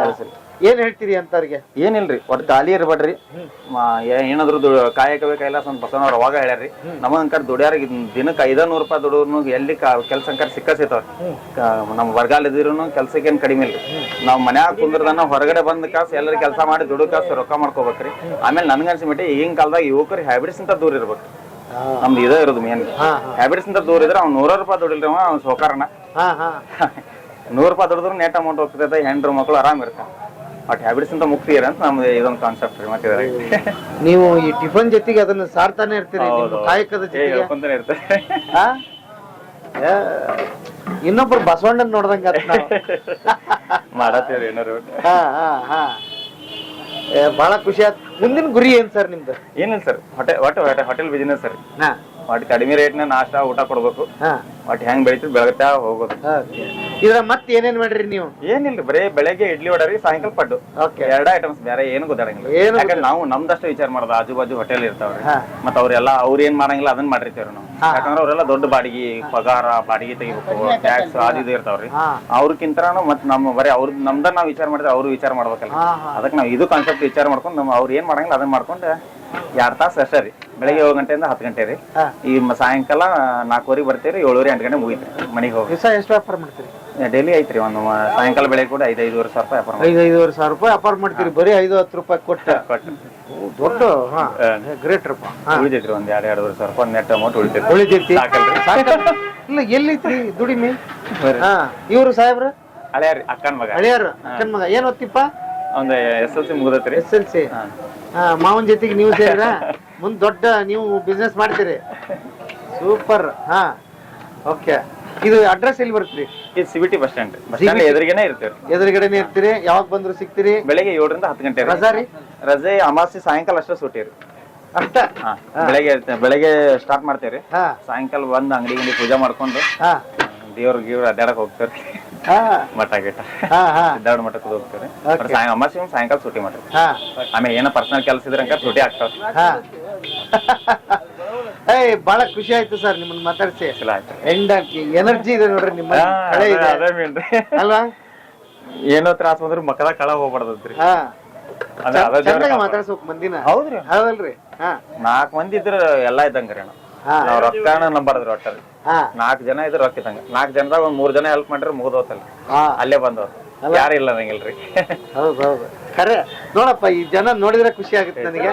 ಏನ್ ಹೇಳ್ತೀರಿ ಅಂತವ್ರಿಗೆ? ಏನಿಲ್ರಿ, ಒಟ್ಟು ಖಾಲಿ ಇರ್ಬೇಡ್ರಿ. ಏನಾದ್ರು ಕಾಯಕವೇ ಕೈಲಾಸ ಅಂತ ಬಸವನವ್ರು ಅವಾಗ ಹೇಳ್ಯಾರ್ರಿ. ನಮಗಂಕರ್ ದುಡಿಯಾರ ದಿನಕ್ಕೆ 500 ರೂಪಾಯಿ ದುಡಿದ್ರು ಎಲ್ಲಿ ಕೆಲಸ ಅಂಕರ್ ಸಿಕ್ಕಸಿತಾವ್ರಿ. ನಮ್ ಬರಗಾಲ ಇದ್ರೂ ಕೆಲ್ಸಕ್ಕೆ ಏನ್ ಕಡಿಮೆ ಇಲ್ರಿ. ನಾವ್ ಮನ್ಯಾಗ ಕುಂದ್ರದನ್ನ ಹೊರಗಡೆ ಬಂದ ಕಾಸು ಎಲ್ಲರೂ ಕೆಲಸ ಮಾಡಿ ದುಡ್ಡು ಕಾಸು ರೊಕ್ಕ ಮಾಡ್ಕೋಬೇಕ್ರಿ. ಆಮೇಲೆ ನನ್ಗನ್ಸಿಬಿಟ್ಟು ಈಗಿನ ಕಾಲದಾಗ ಯುವಕರು ಹ್ಯಾಬಿಟ್ಸ್ ಅಂತ ದೂರ ಇರ್ಬೇಕು. ನಮ್ದು ಇದೇ ಇರೋದು ಮೇನ್. ಹ್ಯಾಬಿಟ್ಸ್ ಅಂತ ದೂರ ಇದ್ರೆ ಅವ್ನು 100 ರೂಪಾಯಿ ದುಡಿಲ್ರಿ, ಅವ್ನು ಸೌಕಾರನ. 100 ರೂಪಾಯಿ ದುಡಿದ್ರು ನೆಟ್ ಅಮೌಂಟ್ ಹೋಗ್ತದೆ, ಹೆಂಡ್ರು ಮಕ್ಕಳು ಆರಾಮ್ ಇರ್ತಾರೆ. ಬಟ್ ಹ್ಯಾಬಿಟ್ಸ್ ಅಂತ ಮುಕ್ತಿ ಇರ ಅಂತ ನಮ್ದು ಇದೊಂದು ಕಾನ್ಸೆಪ್ಟ್ ರೀ. ಮತ್ತೆ ನೀವು ಈ ಟಿಫನ್ ಜೊತೆಗೆ ಅದನ್ನ ಸಾರ್ತಾನೆ ಇರ್ತೀರಿ, ಕಾಯಕದ ಹೇಳ್ಕೊಂತಾನೆ ಇರ್ತಾರೆ. ಇನ್ನೊಬ್ರು ಬಸವಣ್ಣನ್ ನೋಡ್ದಂಗ ಮಾಡತ್ತೀವ್ರಿ ಏನಾರು. ಬಹಳ ಖುಷಿ ಆಯ್ತು. ಮುಂದಿನ ಗುರಿ ಏನ್ ಸರ್ ನಿಮ್ದು? ಏನಿಲ್ಲ ಸರ್, ಹೋಟೆಲ್ ಬಿಸಿನೆಸ್ ಸರ್. ಒಟ್ಟು ಕಡಿಮೆ ರೇಟ್ನ ನಾಷ್ಟಾ ಊಟ ಕೊಡ್ಬೇಕು. ಒಟ್ಟು ಹೆಂಗ್ ಬೆಳಿತೀವಿ ಬೆಳಗತ್ತಾ ಹೋಗೋದು. ಇದ್ರ ಮತ್ತೆ ಏನೇನ್ ಮಾಡ್ರಿ ನೀವು? ಏನಿಲ್ರಿ, ಬರೀ ಬೆಳಗ್ಗೆ ಇಡ್ಲಿ ಹೊಡರಿ, ಸಾಯಂಕಾಲ ಪಡ್ಡು, 2 ಐಟಮ್ಸ್, ಬೇರೆ ಏನು ಗೊತ್ತಾಗಂಗಿಲ್ಲ. ಯಾಕಂದ್ರೆ ನಾವು ನಮ್ದಷ್ಟೇ ವಿಚಾರ ಮಾಡೋದು. ಆಜು ಬಾಜು ಹೋಟೆಲ್ ಇರ್ತಾವ್ರಿ, ಮತ್ತ ಅವ್ರೆಲ್ಲ ಅವ್ರ ಏನ್ ಮಾಡಂಗಿಲ್ಲ ಅದನ್ನ ಮಾಡಿರ್ತೇವ್ರಿ ನಾವು. ಯಾಕಂದ್ರೆ ಅವ್ರೆಲ್ಲ ದೊಡ್ಡ ಬಾಡಿಗೆ ಪಗಾರ, ಬಾಡಿಗೆ ತೆಗಿಬೇಕು, ಟ್ಯಾಕ್ಸ್ ಅದು ಇದು ಇರ್ತಾವ್ರಿ. ಅವ್ರಕ್ಕಿಂತ ಮತ್ ನಮ್ಮ ಬರೀ ಅವ್ರ ನಮ್ದ ನಾವ್ ವಿಚಾರ ಮಾಡಿದ್ರೆ ಅವ್ರು ವಿಚಾರ ಮಾಡ್ಬೇಕಲ್ಲ. ಅದಕ್ಕೆ ನಾವ್ ಇದು ಕಾನ್ಸೆಪ್ಟ್ ವಿಚಾರ ಮಾಡ್ಕೊಂಡು ನಮ್ ಅವ್ರ ಏನ್ ಮಾಡಂಗಿಲ್ಲ ಅದನ್ನ ಮಾಡ್ಕೊಂಡು 2 ತಾಸು ಅಷ್ಟೇ ರೀ. ಬೆಳಿಗ್ಗೆ 7 ಗಂಟೆಯಿಂದ 10 ಗಂಟೆ ರೀ. ಈ ಸಾಯಂಕಾಲ 4:00 ಬರ್ತೀರಿ, 7:00 8 ಗಂಟೆ ಮುಗಿತ್ರಿ ಮನೆಗೆ ಹೋಗಿ. ಎಷ್ಟು ವ್ಯಾಪಾರ ಮಾಡ್ತೀರಿ? ಡೈಲಿ ಐತ್ರಿ. ಒಂದು ಸಾಯಂಕಾಲ ಬೆಳಗ್ಗೆ ಕೂಡ 5,500 ರೂಪಾಯಿ ವ್ಯಾಪಾರ. 5,500 ರೂಪಾಯಿ ವ್ಯಾಪಾರ ಮಾಡ್ತೀರಿ, ಬರೀ 5-10 ರೂಪಾಯಿ ಕೊಟ್ಟು. ದೊಡ್ಡ ಗ್ರೇಟ್ ರಪ್ಪ. ಉಳಿದೈತ್ರಿ ಒಂದ್ 2-2.5 ರೂಪಾಯಿ ನೆಟ್ ಅಮೌಂಟ್ ಉಳಿತೈತಿ. ಇಲ್ಲ ಎಲ್ಲಿತ್ರಿ ದುಡಿಮೆ? ಇವ್ರು ಸಾಹೇಬ್ರ ಹಳೆಯಾರಿ ಅಕ್ಕನ ಮಗ. ಹಳೆಯಾರ ಅಕ್ಕನ ಮಗ. ಏನ್ ಓದ್ತಿಪ್ಪ? ಒಂದು SLC ಮುಗಿದೈತ್ರಿ. SLC. ಮಾವನ್ ಜೊತೆಗೆ ನೀವು ಸೇರಿರ ಮುಂದ್ ದೊಡ್ಡ ನೀವು ಬಿಸ್ನೆಸ್ ಮಾಡ್ತೀರಿ. ಸೂಪರ್. ಓಕೆ. ಇದು ಅಡ್ರೆಸ್ ಎಲ್ಲಿ ಬರ್ತೀರಿ? ಇದು CBT ಬಸ್ ಸ್ಟ್ಯಾಂಡ್ ರೀ. ಬಸ್ ಸ್ಟ್ಯಾಂಡ್ ಎದುರಿಗೇನೆ ಇರ್ತೀವಿ. ಎದುರುಗಡೆನೆ ಇರ್ತೀರಿ. ಯಾವಾಗ ಬಂದ್ರು ಸಿಗ್ತೀರಿ? ಬೆಳಿಗ್ಗೆ 7ರಿಂದ 10 ಗಂಟೆ. ರಜಾ ರೀ? ರಜೆ ಅಮಾವಾಸ್ಯೆ ಸಾಯಂಕಾಲ ಅಷ್ಟೇ ಸೂಟಿ ರೀ. ಅಷ್ಟ ಬೆಳಗ್ಗೆ ಸ್ಟಾರ್ಟ್ ಮಾಡ್ತೇವ್ರಿ. ಸಾಯಂಕಾಲ ಬಂದ್ ಅಂಗಡಿ ಪೂಜಾ ಮಾಡ್ಕೊಂಡು ದೇವ್ರ ಅಡ್ಡಾಡಕ್ ಹೋಗ್ತಾರ. ಮಠ ಗಿಟ ಸಿದ್ದಾರ್ಥ ಮಠಕ್ಕೆ ಹೋಗ್ತಾರೆ. ಅಮಾವಾಸ್ಯೆ ಸಾಯಂಕಾಲ ಸೂಟಿ ಮಾಡ್ರಿ. ಆಮೇಲೆ ಏನೋ ಪರ್ಸನಲ್ ಕೆಲಸ ಇದ್ರಂಕ ಸೂಟಿ ಆಗ್ತಾವ. ಬಹಳ ಖುಷಿ ಆಯ್ತು ಸರ್ ನಿಮ್ಮನ್ನ ಮಾತಾಡ್ಸಿ. ಎನರ್ಜಿ ಇದೆ ನೋಡ್ರಿ ನಿಮ್ಮ ಅಲ್ವಾ? ಏನೋ ತ್ರಾಸ ಬಂದ್ರೆ ಮಕ್ಕಳ ಕಳ ಹೋಗ್ಬಾರ್ದ್ರಿ. ಮಾತಾಡ್ಸ್ಬೇಕು ಮಂದಿನ. ಹೌದ್ರಿ, ಹೌದಲ್ರಿ? 4 ಮಂದಿ ಇದ್ರ ಎಲ್ಲಾ ಇದ್ದಂಗ್ರಿ. ನಾವ್ ರೊಕ್ಕನ ನಂಬಾರ್ದ್ರಿ. ಒಟ್ಟಲ್ಲಿ 4 ಜನ ಇದ್ರ ರೊಕ್ಕ ಇದ್ದಂಗ. 4 ಜನದಾಗ ಒಂದ್ 3 ಜನ ಹೆಲ್ಪ್ ಮಾಡ್ರಿ ಮುಗಿದೋತಲ್ರಿ. ಅಲ್ಲೇ ಬಂದವ್ರು ಯಾರಿಲ್ಲ ನಂಗಿಲ್ರಿ. ಹೌದೌದು ಖರೆ. ನೋಡಪ್ಪ ಈ ಜನ ನೋಡಿದ್ರೆ ಖುಷಿ ಆಗುತ್ತೆ ನನಗೆ.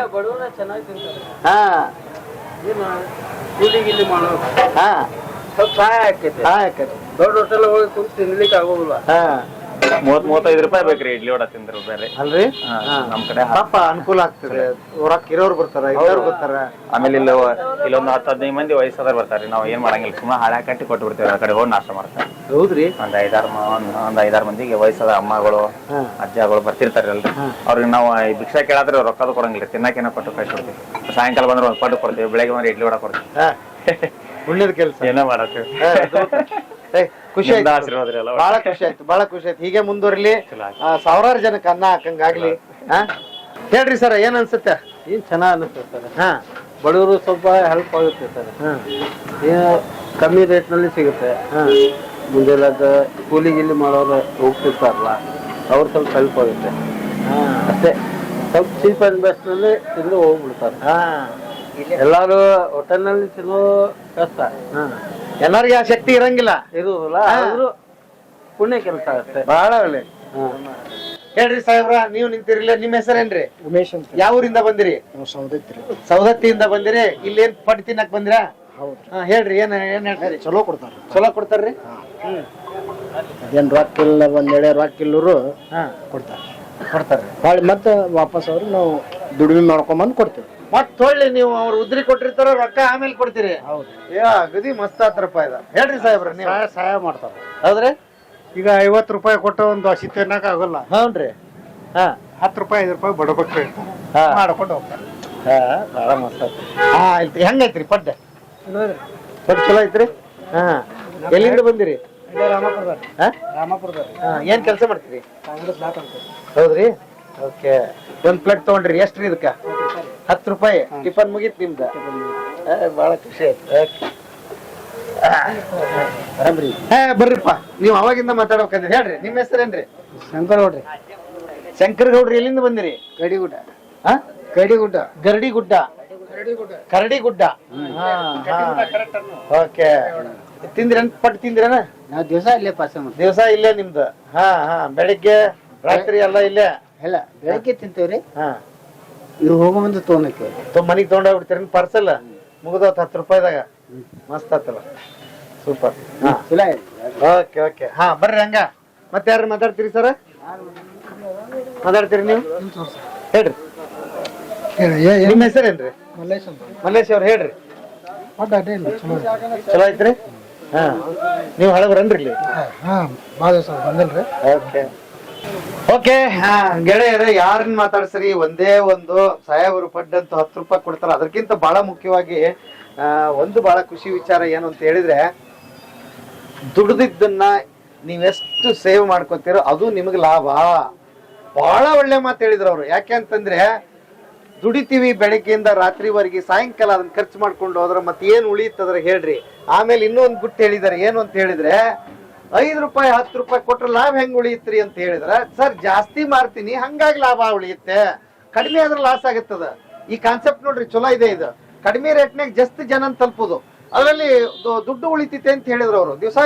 ದೊಡ್ಡ ಹೋಟೆಲ್ ಹೋಗಿ ಕುಂತು ತಿನ್ಲಿಕ್ಕೆ ಆಗೋದಿಲ್ಲ. 30-35 ರೂಪಾಯಿ ಬೇಕ್ರಿ ಇಡ್ಲಿ ವಡ ತಿಂದ್ರು ಬೇರೆ ಅಲ್ರಿ. ನಮ್ ಕಡೆ ಪಾಪ ಅನುಕೂಲ ಆಗ್ತದೆ. ರೊಕ್ಕ ಇರೋರು ಬರ್ತಾರ, ಇರೋರು ಬರ್ತಾರ. ಆಮೇಲೆ ಇಲ್ಲೊಂದು 10-15 ಮಂದಿ ವಯಸ್ಸಾದವ್ರು ಬರ್ತಾರ್ರಿ. ನಾವ್ ಏನ್ ಮಾಡಂಗಿಲ್ಲ, ಸುಮ್ಮನೆ ಹಾಳೆ ಕಟ್ಟಿ ಕೊಟ್ಟು ಬಿಡ್ತೇವೆ. ಆ ಕಡೆ ಹೋಗಿ ನಾಷ್ಟ ಮಾಡ್ತಾರೆ. ಹೌದ್ರಿ? ಒಂದ್ 5-6 ಮಂದಿಗೆ ವಯಸ್ಸಾದ ಅಮ್ಮಗಳು ಅಜ್ಜಗಳು ಬರ್ತಿರ್ತಾರಲ್ರಿ. ಅವ್ರಿಗೆ ನಾವು ಭಿಕ್ಷಾ ಕೇಳಾದ್ರೆ ರೊಕ್ಕದ ಕೊಡಂಗಿಲ್ಲ, ತಿನ್ನಕೇನೋ ಕೊಟ್ಟು ಕಳ್ಸಿಡ್ತೀವಿ. ಸಾಯಂಕಾಲ ಬಂದ್ರೆ ಒಂದು ಪಡ್ಡು ಕೊಡ್ತೀವಿ, ಬೆಳಗ್ಗೆ ಬಂದ್ರೆ ಇಡ್ಲಿ ವಡ ಕೊಡ್ತೀವಿ. ಪುಣ್ಯದ ಕೆಲಸ ಏನೋ ಮಾಡತ್ತೀವಿ. ಖುಷಿ ಆಯ್ತು, ಬಹಳ ಖುಷಿ ಆಯ್ತು, ಬಹಳ ಖುಷಿ ಆಯ್ತು. ಹೀಗೆ ಮುಂದುವರ್ಲಿ, 1000 ಜನಕ್ಕೆ ಅನ್ನ ಹಾಕಂಗಾಗ್ಲಿ. ಹೇಳ್ರಿ ಸರ್, ಏನ್ ಅನ್ಸುತ್ತೆ? ಏನ್ ಚೆನ್ನಾಗ್ ಅನಿಸುತ್ತೆ ಸರ್. ಬಡವರು ಸ್ವಲ್ಪ ಹೆಲ್ಪ್ ಆಗುತ್ತೆ ಸರ್. ಕಮ್ಮಿ ರೇಟ್ ನಲ್ಲಿ ಸಿಗುತ್ತೆ. ಮುಂದೆಲ್ಲದ ಕೂಲಿ ಗಿಲಿ ಮಾಡೋರು ಹೋಗ್ತಿರ್ತಾರಲ್ಲ, ಅವ್ರು ಸ್ವಲ್ಪ ಹೆಲ್ಪ್ ಆಗುತ್ತೆ ಅಷ್ಟೇ. ಸ್ವಲ್ಪ ಚೀಪ್ ಅಂಡ್ ಬೆಸ್ಟ್ ನಲ್ಲಿ ತಿಂದು ಹೋಗ್ಬಿಡ್ತಾರೆ. ಎಲ್ಲಾರು ಹೋಟೆಲ್ ನಲ್ಲಿ ತಿನ್ನೋ ಕಷ್ಟ. ಎಲ್ಲರಿಗೆ ಆ ಶಕ್ತಿ ಇರಂಗಿಲ್ಲ, ಇರುವುದಿಲ್ಲ. ಆದ್ರೂ ಪುಣ್ಯ ಕೆಲಸ ಅಷ್ಟೇ. ಬಹಳ ಒಳ್ಳೆ. ಹೇಳ್ರಿ ಸಾಹೇಬ್ರ, ನೀವು ನಿಂತಿರಿಲ್ಲ, ನಿಮ್ಮ ಹೆಸರೇನ್ರಿ? ಉಮೇಶ್ ಅಂತ ಯಾವ ಊರಿಂದ ಬಂದಿರಿ? ಸೌದತ್ರಿ. ಸೌದತ್ತಿಯಿಂದ ಬಂದಿರಿ. ಇಲ್ಲಿ ಏನ್ ಪಡ್ ತಿನ್ನಕ್ ಬಂದಿರಾ? ಹೌದು. ಹೇಳ್ರಿ, ಏನ್ ಹೇಳ್ತೀರಿ? ಚಲೋ ಕೊಡ್ತಾರ. ಚಲೋ ಕೊಡ್ತಾರ್ರಿ? ಅದೇನ್ ರೊಕ್ಕ ಇಲ್ಲ, ಒಂದೆಡೆ ರೊಕ್ಕ ಇಲ್ಲರು ಕೊಡ್ತಾರ. ಹೊಳ್ಳಿ ಮತ್ತೆ ವಾಪಸ್ ಅವ್ರು ನಾವು ದುಡಿಮೆ ಮಾಡ್ಕೊಂಬಂದ್ ಕೊಡ್ತೇವೆ. ಮತ್ ಹೊಳ್ಳಿ ನೀವು ಅವ್ರು ಉದ್ರಿ ಕೊಟ್ಟಿರ್ತಾರ, ರೊಕ್ಕ ಆಮೇಲೆ ಕೊಡ್ತೀರಿ? ಹೌದು. ಗದಿ ಮಸ್ತ್ ಆತ್ರಪ್ಪ ಇದು. ಹೇಳ್ರಿ ಸಾಹೇಬ್ರ, ನೀವು ಸಹಾಯ ಮಾಡ್ತಾರ. ಹೌದ್ರಿ? ಈಗ 50 ರೂಪಾಯಿ ಕೊಟ್ಟು ಒಂದು ಹಸಿ ತಿನ್ನಕ ಆಗಲ್ಲ. ಹೌನ್ರಿ. ಹಾ, 10 ರೂಪಾಯಿ 5 ರೂಪಾಯಿ ಬಡಬಕ್ರಿ ಹಾ. ಮಾಡ್ಕೊಂಡು ಹೋಗ್ತಾರೆ. ಬಹಳ ಮಸ್ತ್ ಆತ್. ಹೆಂಗೈತ್ರಿ ಪಡ್ಡೆ? ಪಡ್ ಚಲೋ ಐತ್ರಿ? ಹಾ. ಎಲ್ಲಿಂದ ಬಂದಿರಿ? ರಾಮಪುರದವ್ರಿ. ಏನ್ ಕೆಲಸ ಮಾಡ್ತೀರಿ? ಕಾಂಗ್ರೆಸ್ ಹೌದ್ರಿ? ಓಕೆ. ಒಂದ್ ಪ್ಲೇಟ್ ತಗೊಂಡ್ರಿ, ಎಷ್ಟ್ರಿ ಇದಕ್ಕ? 10 ರೂಪಾಯಿ. ಟಿಫನ್ ಮುಗೀತ್ ನಿಮ್ದ? ಬಹಳ ಖುಷಿ ಆಯ್ತು. ಬರ್ರಿಪ್ಪ, ನೀವ್ ಅವಾಗಿಂದ ಮಾತಾಡ್ಬೇಕಂದ್ರೆ ಹೇಳ್ರಿ, ನಿಮ್ ಹೆಸರೇನ್ರಿ? ಶಂಕರ್ ನೋಡ್ರಿ. ಶಂಕರ್ ಗೌಡ್ರಿ, ಎಲ್ಲಿಂದ ಬಂದಿರಿ? ಕಡಿಗುಡ್ಡ. ಹಾ, ಕಡಿಗುಡ್ಡ. ಗರಡಿಗುಡ್ಡ. ಕರಡಿಗುಡ್ಡ. ಓಕೆ. ತಿಂದ್ರೇನ್? ಪಟ್ಟು ತಿಂದ್ರೇನ? ನಾವು ದಿವಸ ಇಲ್ಲೇ ಪಾಸ ಮಾಡ್ತೀವಿ. ದಿವಸ ಇಲ್ಲೇ ನಿಮ್ದು? ಹಾ ಹಾ. ಬೆಳಿಗ್ಗೆ ರಾತ್ರಿ ಎಲ್ಲ ಇಲ್ಲೇ? ಇಲ್ಲ, ಬೆಳಗ್ಗೆ ತಿಂತೇವ್ರಿ. ಹಾ. ಇವ್ ಹೋಗೋ ಮುಂದೆ ತೊಗೊಂಡೋಗ್ತೇವೆ. ಮನಿಗ್ ತಗೊಂಡೋಗ್ಬಿಡ್ತೀರಿ ಪಾರ್ಸಲ್? ಮುಗಿದೋತ್ 10 ರೂಪಾಯಿದಾಗ. ಮಸ್ತ್ ಆತಲ್ಲ, ಸೂಪರ್. Okay okay. ಹಾ, ಬರ್ರಿ ಹಂಗ. ಮತ್ತೆ ಯಾರು ಮಾತಾಡ್ತೀರಿ ಸರ್? ಮಾತಾಡ್ತೀರಿ ನೀವು? ಹೇಳ್ರಿ, ನಿಮ್ಮ ಹೆಸರೇನ್ರಿ? ಮಲ್ಲೇಶ್ ಅವ್ರು. ಹೇಳ್ರಿ, ಚಲೋ ಐತ್ರಿ? ಹಾ. ನೀವು ಹಳಬ್ರನ್ರಿ ಇಲ್ಲಿ? ಬಂದಿಲ್ರಿ. Okay okay. ಗೆಳೆಯರೇ, ಯಾರನ್ನ ಮಾತಾಡ್ಸರಿ, ಒಂದೇ ಒಂದು ಸಾಹೇಬರು ಪಡ್ಡಂತೂ 10 ರೂಪಾಯಿ ಕೊಡ್ತಾರ. ಅದಕ್ಕಿಂತ ಬಹಳ ಮುಖ್ಯವಾಗಿ ಒಂದು ಬಹಳ ಖುಷಿ ವಿಚಾರ ಏನು ಅಂತ ಹೇಳಿದ್ರೆ, ದುಡ್ದಿದ್ದನ್ನ ನೀವೆಷ್ಟು ಸೇವ್ ಮಾಡ್ಕೋತೀರೋ ಅದು ನಿಮಗೆ ಲಾಭ. ಬಹಳ ಒಳ್ಳೆ ಮಾತು ಹೇಳಿದ್ರು ಅವ್ರು. ಯಾಕೆ ಅಂತಂದ್ರೆ, ದುಡಿತೀವಿ ಬೆಳಗ್ಗೆಯಿಂದ ರಾತ್ರಿವರೆಗೆ, ಸಾಯಂಕಾಲ ಅದನ್ನ ಖರ್ಚು ಮಾಡ್ಕೊಂಡು ಹೋದ್ರೆ ಮತ್ತೆ ಏನ್ ಉಳಿಯುತ್ತದ್ರ ಹೇಳ್ರಿ. ಆಮೇಲೆ ಇನ್ನೂ ಒಂದು ಗುಟ್ಟು ಹೇಳಿದಾರೆ. ಏನು ಅಂತ ಹೇಳಿದ್ರೆ, 5 ರೂಪಾಯಿ 10 ರೂಪಾಯಿ ಕೊಟ್ರೆ ಲಾಭ ಹೆಂಗ್ ಉಳಿಯುತ್ರಿ ಅಂತ ಹೇಳಿದ್ರ, ಸರ್ ಜಾಸ್ತಿ ಮಾರ್ತೀನಿ ಹಂಗಾಗಿ ಲಾಭ ಉಳಿಯುತ್ತೆ, ಕಡಿಮೆ ಆದ್ರೆ ಲಾಸ್ ಆಗುತ್ತದ. ಈ ಕಾನ್ಸೆಪ್ಟ್ ನೋಡ್ರಿ, ಚಲೋ ಇದೆ ಇದು. ಕಡಿಮೆ ರೇಟ್ನಾಗ ಜಾಸ್ತಿ ಜನ ತಲುಪುದು, ಅದರಲ್ಲಿ ದುಡ್ಡು ಉಳಿತೈತೆ ಅಂತ ಹೇಳಿದ್ರು ಅವರು. ದಿವಸ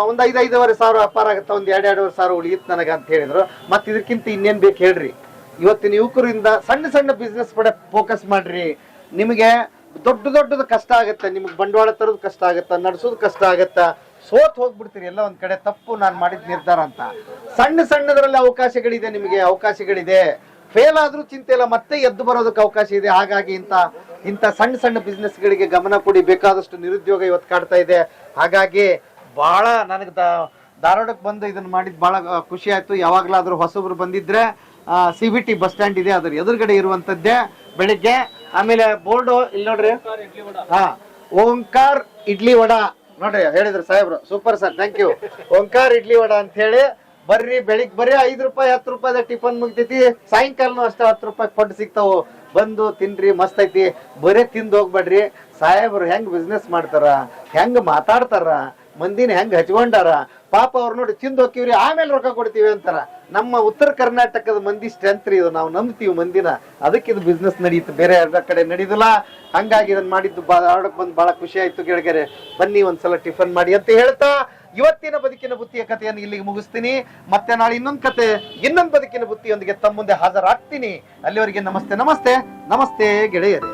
ಒಂದ್ 5-5.5 ಸಾವಿರ ವ್ಯಾಪಾರ ಆಗುತ್ತೆ, ಒಂದ್ 2-2.5 ಸಾವಿರ ಉಳಿಯುತ್ತೆ ನನಗ ಅಂತ ಹೇಳಿದ್ರು. ಮತ್ ಇದಕ್ಕಿಂತ ಇನ್ನೇನ್ ಬೇಕು ಹೇಳ್ರಿ? ಇವತ್ತಿನ ಯುವಕರಿಂದ ಸಣ್ಣ ಸಣ್ಣ ಬಿಸ್ನೆಸ್ ಕಡೆ ಫೋಕಸ್ ಮಾಡ್ರಿ. ನಿಮಗೆ ದೊಡ್ಡದು ಕಷ್ಟ ಆಗತ್ತೆ, ನಿಮ್ಗೆ ಬಂಡವಾಳ ತರೋದು ಕಷ್ಟ ಆಗತ್ತ, ನಡ್ಸೋದು ಕಷ್ಟ ಆಗತ್ತ, ಸೋತ್ ಹೋಗ್ಬಿಡ್ತೀರಿ ಎಲ್ಲ ಒಂದ್ ಕಡೆ. ತಪ್ಪು ನಾನು ಮಾಡಿದ ನಿರ್ಧಾರ ಅಂತ. ಸಣ್ಣದ್ರಲ್ಲಿ ಅವಕಾಶಗಳಿದೆ, ನಿಮಗೆ ಅವಕಾಶಗಳಿದೆ. ಫೇಲ್ ಆದ್ರೂ ಚಿಂತೆ ಇಲ್ಲ, ಮತ್ತೆ ಎದ್ದು ಬರೋದಕ್ಕೆ ಅವಕಾಶ ಇದೆ. ಹಾಗಾಗಿ ಇಂಥ ಸಣ್ಣ ಬಿಸ್ನೆಸ್ ಗಳಿಗೆ ಗಮನ ಕೊಡಿ. ಬೇಕಾದಷ್ಟು ನಿರುದ್ಯೋಗ ಇವತ್ತು ಕಾಡ್ತಾ ಇದೆ. ಹಾಗಾಗಿ ಬಹಳ ನನಗೆ ಧಾರವಾಡಕ್ಕೆ ಬಂದು ಇದನ್ನ ಮಾಡಿದ್ ಬಹಳ ಖುಷಿ ಆಯ್ತು. ಯಾವಾಗ್ಲಾದ್ರೂ ಹೊಸಬ್ರು ಬಂದಿದ್ರೆ CBT ಬಸ್ ಸ್ಟ್ಯಾಂಡ್ ಇದೆ, ಅದ್ರ ಎದುರುಗಡೆ ಇರುವಂತದ್ದೇ ಬೆಳಿಗ್ಗೆ. ಆಮೇಲೆ ಬೋರ್ಡ್ ಇಲ್ಲಿ ನೋಡ್ರಿ, ಹಾ, ಓಂಕಾರ್ ಇಡ್ಲಿ ವಡ ನೋಡ್ರಿ, ಹೇಳಿದ್ರು ಸಾಹೇಬ್ರು. Super sir, thank you. Omkar idli vada ಅಂತ ಹೇಳಿ ಬರ್ರಿ. ಬೆಳಿಗ್ಗೆ ಬರೀ 5 ರೂಪಾಯಿ 10 ರೂಪಾಯಿದ ಟಿಫನ್ ಮುಗ್ತೈತಿ. ಸಾಯಂಕಾಲನು ಅಷ್ಟೇ 10 ರೂಪಾಯಿ ಪಡ್ಡು ಸಿಗ್ತಾವು. ಬಂದು ತಿನ್ರಿ, ಮಸ್ತ್ ಐತಿ. ಬರೀ ತಿಂದು ಹೋಗ್ಬೇಡ್ರಿ. ಸಾಹೇಬ್ರು ಹೆಂಗ್ ಬಿಸ್ನೆಸ್ ಮಾಡ್ತಾರ, ಹೆಂಗ್ ಮಾತಾಡ್ತಾರ, ಮಂದಿನ ಹೆಂಗ್ ಹಚ್ಕೊಂಡಾರ ಪಾಪ. ಅವ್ರು ನೋಡಿ, ತಿಂದು ಹೋಗ್ತೀವ್ರಿ ಆಮೇಲೆ ರೊಕ್ಕ ಕೊಡ್ತೀವಿ ಅಂತಾರ. ನಮ್ಮ ಉತ್ತರ ಕರ್ನಾಟಕದ ಮಂದಿ ಸ್ಟ್ರೆಂತ್ ರೀ ಇದು. ನಾವು ನಂಬ್ತೀವಿ ಮಂದಿನ, ಅದಕ್ಕೆ ಇದು ಬಿಸ್ನೆಸ್ ನಡೆಯುತ್ತೆ, ಬೇರೆ ಎಲ್ಲ ಕಡೆ ನಡೆಯುದಿಲ್ಲ. ಹಂಗಾಗಿ ಇದನ್ನ ಮಾಡಿದ್ದು ಧಾರವಾಡಕ್ಕೆ ಬಂದು ಬಹಳ ಖುಷಿ ಆಯ್ತು. ಗೆಳಗೆರೆ, ಬನ್ನಿ ಒಂದ್ಸಲ ಟಿಫನ್ ಮಾಡಿ ಅಂತ ಹೇಳ್ತಾ ಇವತ್ತಿನ ಬದುಕಿನ ಬುತ್ತಿಯ ಕಥೆಯನ್ನು ಇಲ್ಲಿಗೆ ಮುಗಿಸ್ತೀನಿ. ಮತ್ತೆ ನಾಳೆ ಇನ್ನೊಂದು ಬದುಕಿನ ಬುತ್ತಿಯೊಂದಿಗೆ ತಮ್ಮ ಮುಂದೆ ಹಾಜರಾಗ್ತೀನಿ. ಅಲ್ಲಿವರೆಗೆ ನಮಸ್ತೆ ಗೆಳೆಯರೇ.